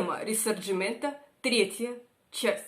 Тема Рисорджимента, третья часть.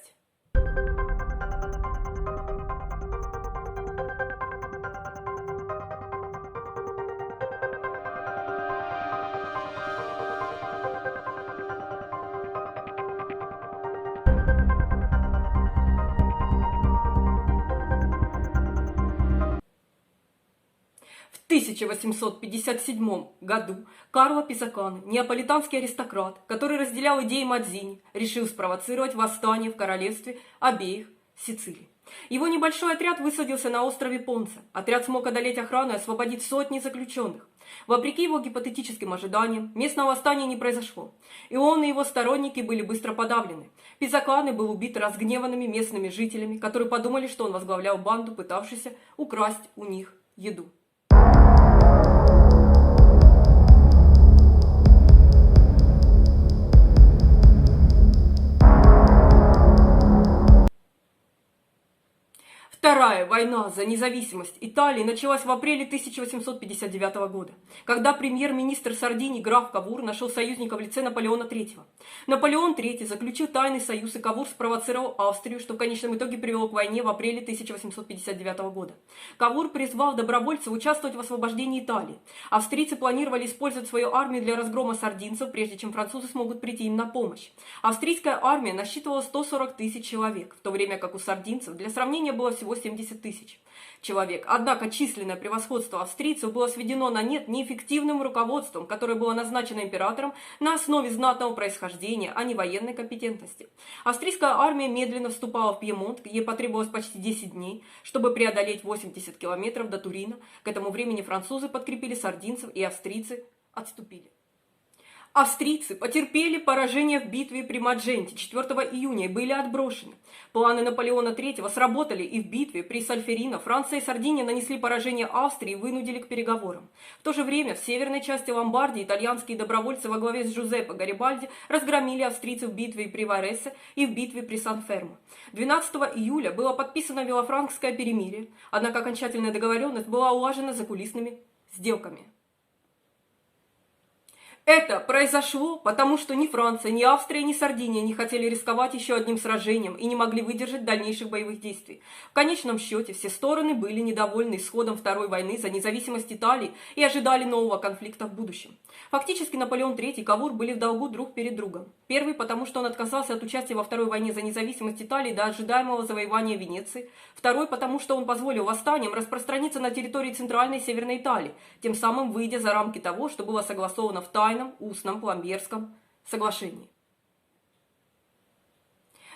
В 1857 году Карло Писаккано, неаполитанский аристократ, который разделял идеи Мадзини, решил спровоцировать восстание в королевстве обеих Сицилий. Его небольшой отряд высадился на острове Понца. Отряд смог одолеть охрану и освободить сотни заключенных. Вопреки его гипотетическим ожиданиям, местного восстания не произошло, и он и его сторонники были быстро подавлены. Писаккано был убит разгневанными местными жителями, которые подумали, что он возглавлял банду, пытавшуюся украсть у них еду. Вторая война за независимость Италии началась в апреле 1859 года, когда премьер-министр Сардинии граф Кавур нашел союзника в лице Наполеона III. Наполеон III заключил тайный союз, и Кавур спровоцировал Австрию, что в конечном итоге привело к войне в апреле 1859 года. Кавур призвал добровольцев участвовать в освобождении Италии. Австрийцы планировали использовать свою армию для разгрома сардинцев, прежде чем французы смогут прийти им на помощь. Австрийская армия насчитывала 140 тысяч человек, в то время как у сардинцев для сравнения было всего 70 тысяч человек. Однако численное превосходство австрийцев было сведено на нет неэффективным руководством, которое было назначено императором на основе знатного происхождения, а не военной компетентности. Австрийская армия медленно вступала в Пьемонт, ей потребовалось почти 10 дней, чтобы преодолеть 80 километров до Турина. К этому времени французы подкрепили сардинцев, и австрийцы отступили. Австрийцы потерпели поражение в битве при Мадженте 4 июня и были отброшены. Планы Наполеона III сработали, и в битве при Сальферино Франция и Сардиния нанесли поражение Австрии и вынудили к переговорам. В то же время в северной части Ломбардии итальянские добровольцы во главе с Джузеппе Гарибальди разгромили австрийцев в битве при Варесе и в битве при Сан-Фермо. 12 июля было подписано Виллафранкское перемирие, однако окончательная договоренность была улажена закулисными сделками. Это произошло, потому что ни Франция, ни Австрия, ни Сардиния не хотели рисковать еще одним сражением и не могли выдержать дальнейших боевых действий. В конечном счете все стороны были недовольны исходом Второй войны за независимость Италии и ожидали нового конфликта в будущем. Фактически Наполеон III и Кавур были в долгу друг перед другом. Первый, потому что он отказался от участия во Второй войне за независимость Италии до ожидаемого завоевания Венеции. Второй, потому что он позволил восстаниям распространиться на территории Центральной и Северной Италии, тем самым выйдя за рамки того, что было согласовано в тайном устном Пломберском соглашении.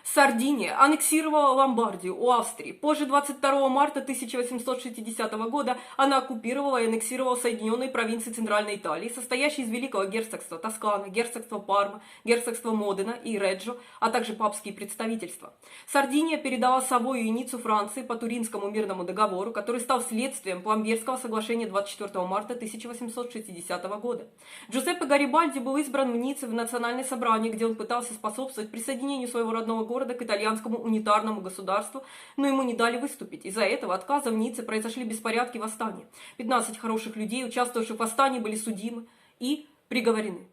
Сардиния аннексировала Ломбардию у Австрии. Позже 22 марта 1860 года она оккупировала и аннексировала соединенные провинции Центральной Италии, состоящие из Великого герцогства Тоскана, герцогства Парма, герцогства Модена и Реджо, а также папские представительства. Сардиния передала Савойю и Ниццу Франции по Туринскому мирному договору, который стал следствием Пломберского соглашения 24 марта 1860 года. Джузеппе Гарибальди был избран в Ницце в национальное собрание, где он пытался способствовать присоединению своего родного города к итальянскому унитарному государству, но ему не дали выступить. Из-за этого отказа в Ницце произошли беспорядки и восстания. 15 хороших людей, участвовавших в восстании, были судимы и приговорены.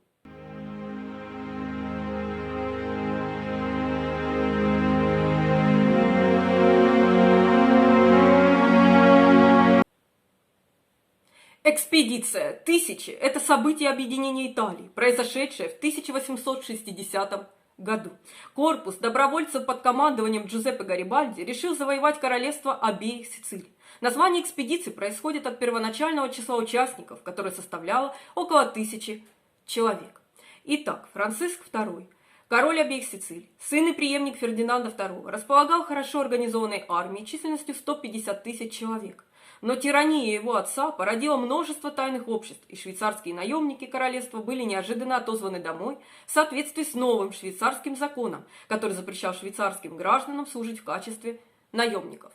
Экспедиция Тысячи – это событие объединения Италии, произошедшее в 1860 году. Корпус добровольцев под командованием Джузеппе Гарибальди решил завоевать королевство обеих Сицилий. Название экспедиции происходит от первоначального числа участников, которое составляло около 1000 человек. Итак, Франциск II, король обеих Сицилий, сын и преемник Фердинанда II, располагал хорошо организованной армией численностью 150 тысяч человек. Но тирания его отца породила множество тайных обществ, и швейцарские наемники королевства были неожиданно отозваны домой в соответствии с новым швейцарским законом, который запрещал швейцарским гражданам служить в качестве наемников.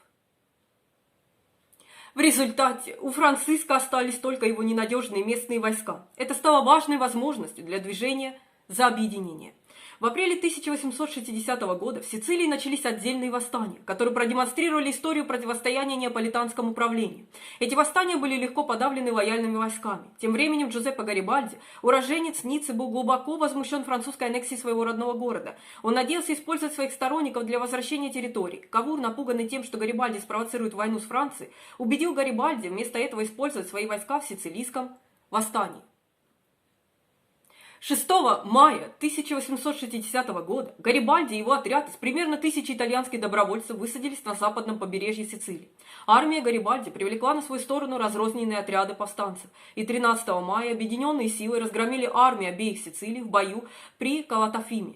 В результате у Франциска остались только его ненадежные местные войска. Это стало важной возможностью для движения за объединение. В апреле 1860 года в Сицилии начались отдельные восстания, которые продемонстрировали историю противостояния неаполитанскому правлению. Эти восстания были легко подавлены лояльными войсками. Тем временем Джузеппе Гарибальди, уроженец Ниццы, был глубоко возмущен французской аннексией своего родного города. Он надеялся использовать своих сторонников для возвращения территорий. Кавур, напуганный тем, что Гарибальди спровоцирует войну с Францией, убедил Гарибальди вместо этого использовать свои войска в сицилийском восстании. 6 мая 1860 года Гарибальди и его отряд из примерно 1000 итальянских добровольцев высадились на западном побережье Сицилии. Армия Гарибальди привлекла на свою сторону разрозненные отряды повстанцев, и 13 мая объединенные силы разгромили армии обеих Сицилий в бою при Калатафиме.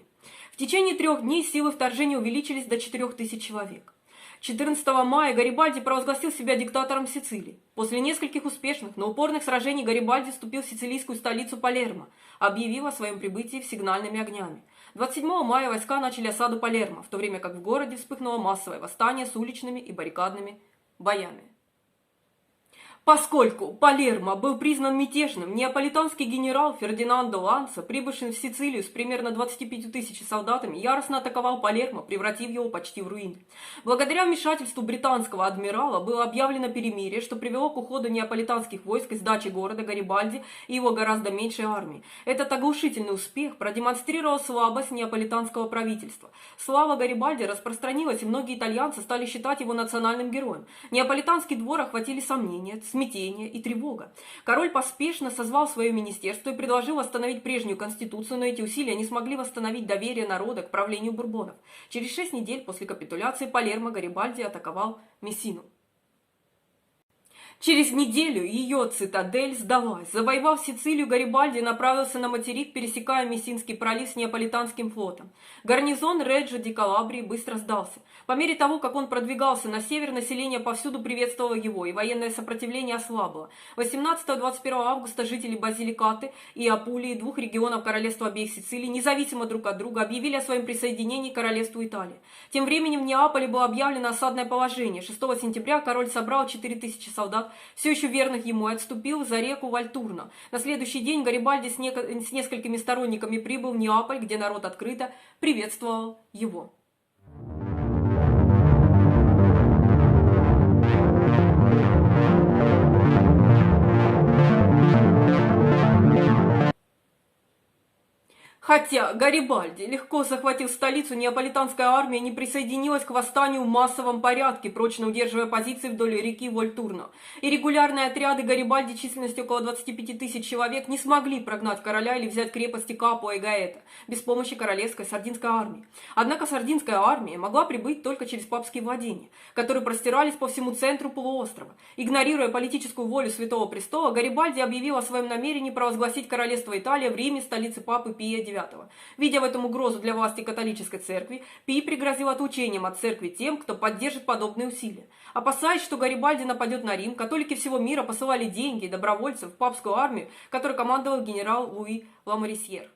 В течение 3 дней силы вторжения увеличились до 4000 человек. 14 мая Гарибальди провозгласил себя диктатором Сицилии. После нескольких успешных, но упорных сражений Гарибальди вступил в сицилийскую столицу Палермо, объявив о своем прибытии сигнальными огнями. 27 мая войска начали осаду Палермо, в то время как в городе вспыхнуло массовое восстание с уличными и баррикадными боями. Поскольку Палермо был признан мятежным, неаполитанский генерал Фердинандо Ланца, прибывший в Сицилию с примерно 25 000 солдатами, яростно атаковал Палермо, превратив его почти в руины. Благодаря вмешательству британского адмирала было объявлено перемирие, что привело к уходу неаполитанских войск и сдаче города Гарибальди и его гораздо меньшей армии. Этот оглушительный успех продемонстрировал слабость неаполитанского правительства. Слава Гарибальди распространилась, и многие итальянцы стали считать его национальным героем. Неаполитанский двор охватили сомнения, смятение и тревога. Король поспешно созвал свое министерство и предложил восстановить прежнюю конституцию, но эти усилия не смогли восстановить доверие народа к правлению бурбонов. Через 6 недель после капитуляции Палермо Гарибальди атаковал Мессину. Через неделю ее цитадель сдалась. Завоевав Сицилию, Гарибальди направился на материк, пересекая Мессинский пролив с неаполитанским флотом. Гарнизон Реджо ди Калабрии быстро сдался. По мере того, как он продвигался на север, население повсюду приветствовало его, и военное сопротивление ослабло. 18-21 августа жители Базиликаты и Апулии, 2 регионов королевства обеих Сицилий, независимо друг от друга, объявили о своем присоединении к королевству Италии. Тем временем в Неаполе было объявлено осадное положение. 6 сентября король собрал 4000 солдат, все еще верных ему, и отступил за реку Вальтурно. На следующий день Гарибальди с несколькими сторонниками прибыл в Неаполь, где народ открыто приветствовал его. Хотя Гарибальди легко захватил столицу, неаполитанская армия не присоединилась к восстанию в массовом порядке, прочно удерживая позиции вдоль реки Вольтурно. И регулярные отряды Гарибальди численностью около 25 000 человек не смогли прогнать короля или взять крепости Капуа и Гаэта без помощи королевской сардинской армии. Однако сардинская армия могла прибыть только через папские владения, которые простирались по всему центру полуострова. Игнорируя политическую волю Святого Престола, Гарибальди объявил о своем намерении провозгласить королевство Италия в Риме, столице папы Пия IX. Видя в этом угрозу для власти католической церкви, Пий пригрозил отлучением от церкви тем, кто поддержит подобные усилия. Опасаясь, что Гарибальди нападет на Рим, католики всего мира посылали деньги и добровольцев в папскую армию, которой командовал генерал Луи Ламорисьер.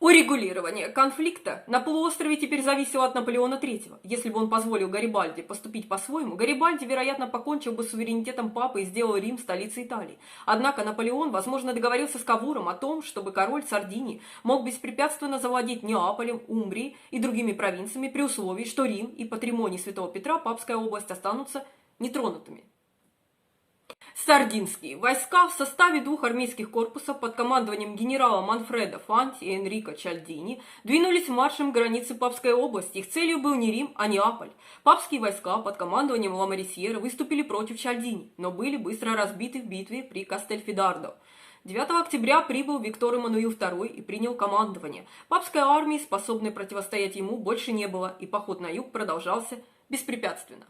Урегулирование конфликта на полуострове теперь зависело от Наполеона III. Если бы он позволил Гарибальди поступить по-своему, Гарибальди, вероятно, покончил бы с суверенитетом папы и сделал Рим столицей Италии. Однако Наполеон, возможно, договорился с Кавуром о том, чтобы король Сардинии мог беспрепятственно завладеть Неаполем, Умбрией и другими провинциями при условии, что Рим и патримоний Святого Петра, Папская область, останутся нетронутыми. Сардинские войска в составе 2 армейских корпусов под командованием генерала Манфредо Фанти и Энрико Чальдини двинулись маршем к границе Папской области. Их целью был не Рим, а Неаполь. Папские войска под командованием Ламорисьера выступили против Чальдини, но были быстро разбиты в битве при Кастельфидардо. 9 октября прибыл Виктор Эммануил II и принял командование. Папской армии, способной противостоять ему, больше не было, и поход на юг продолжался беспрепятственно.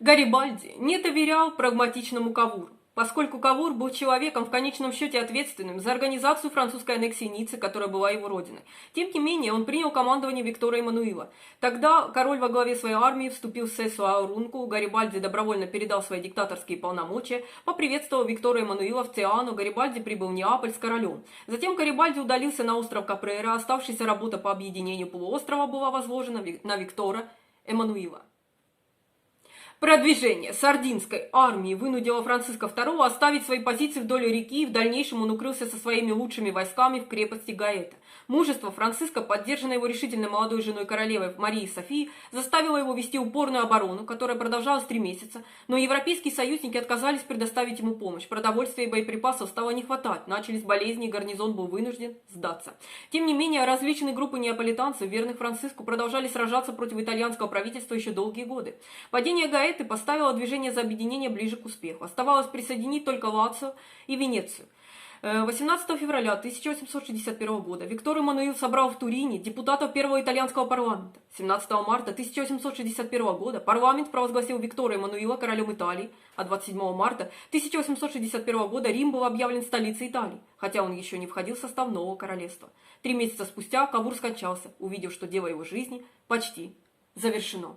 Гарибальди не доверял прагматичному Кавуру, поскольку Кавур был человеком в конечном счете ответственным за организацию французской аннексии Ниццы, которая была его родиной. Тем не менее, он принял командование Виктора Эммануила. Тогда король во главе своей армии вступил в Сессу-Аурунку, Гарибальди добровольно передал свои диктаторские полномочия, поприветствовал Виктора Эммануила в Циану, Гарибальди прибыл в Неаполь с королем. Затем Гарибальди удалился на остров Капрера, оставшаяся работа по объединению полуострова была возложена на Виктора Эммануила. Продвижение сардинской армии вынудило Франциска II оставить свои позиции вдоль реки, и в дальнейшем он укрылся со своими лучшими войсками в крепости Гаэта. Мужество Франциска, поддержанное его решительной молодой женой королевой Марией Софией, заставило его вести упорную оборону, которая продолжалась 3 месяца, но европейские союзники отказались предоставить ему помощь. Продовольствия и боеприпасов стало не хватать, начались болезни, и гарнизон был вынужден сдаться. Тем не менее, различные группы неаполитанцев, верных Франциску, продолжали сражаться против итальянского правительства еще долгие годы. Падение Гаэты поставило движение за объединение ближе к успеху. Оставалось присоединить только Лацио и Венецию. 18 февраля 1861 года Виктор Эммануил собрал в Турине депутатов первого итальянского парламента. 17 марта 1861 года парламент провозгласил Виктора Эммануила королем Италии, а 27 марта 1861 года Рим был объявлен столицей Италии, хотя он еще не входил в состав нового королевства. 3 месяца спустя Кавур скончался, увидев, что дело его жизни почти завершено.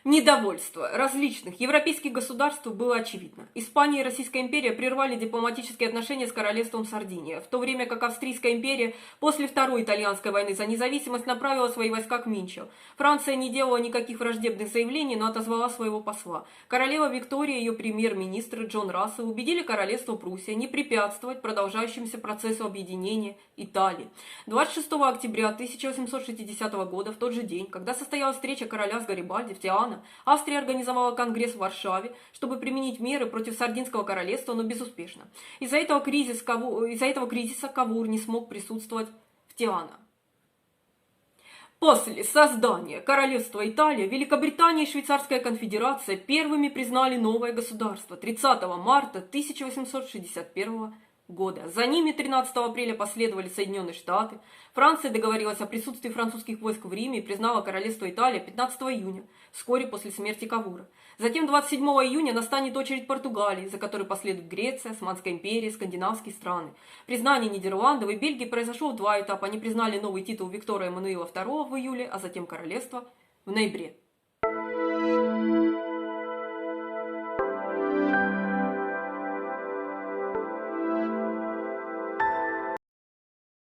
Недовольство различных европейских государств было очевидно. Испания и Российская империя прервали дипломатические отношения с королевством Сардиния, в то время как Австрийская империя после Второй итальянской войны за независимость направила свои войска к Минчо. Франция не делала никаких враждебных заявлений, но отозвала своего посла. Королева Виктория и ее премьер-министр Джон Рассел убедили королевство Пруссия не препятствовать продолжающемуся процессу объединения Италии. 26 октября 1860 года, в тот же день, когда состоялась встреча короля с Гарибальди в Тиано, Австрия организовала конгресс в Варшаве, чтобы применить меры против Сардинского королевства, но безуспешно. Из-за этого кризиса Кавур не смог присутствовать в Тиано. После создания Королевства Италия, Великобритания и Швейцарская конфедерация первыми признали новое государство 30 марта 1861 года. За ними 13 апреля последовали Соединенные Штаты. Франция договорилась о присутствии французских войск в Риме и признала Королевство Италия 15 июня, вскоре после смерти Кавура. Затем 27 июня настанет очередь Португалии, за которой последует Греция, Османская империя, скандинавские страны. Признание Нидерландов и Бельгии произошло в 2 этапа. Они признали новый титул Виктора Эммануила II в июле, а затем королевство в ноябре.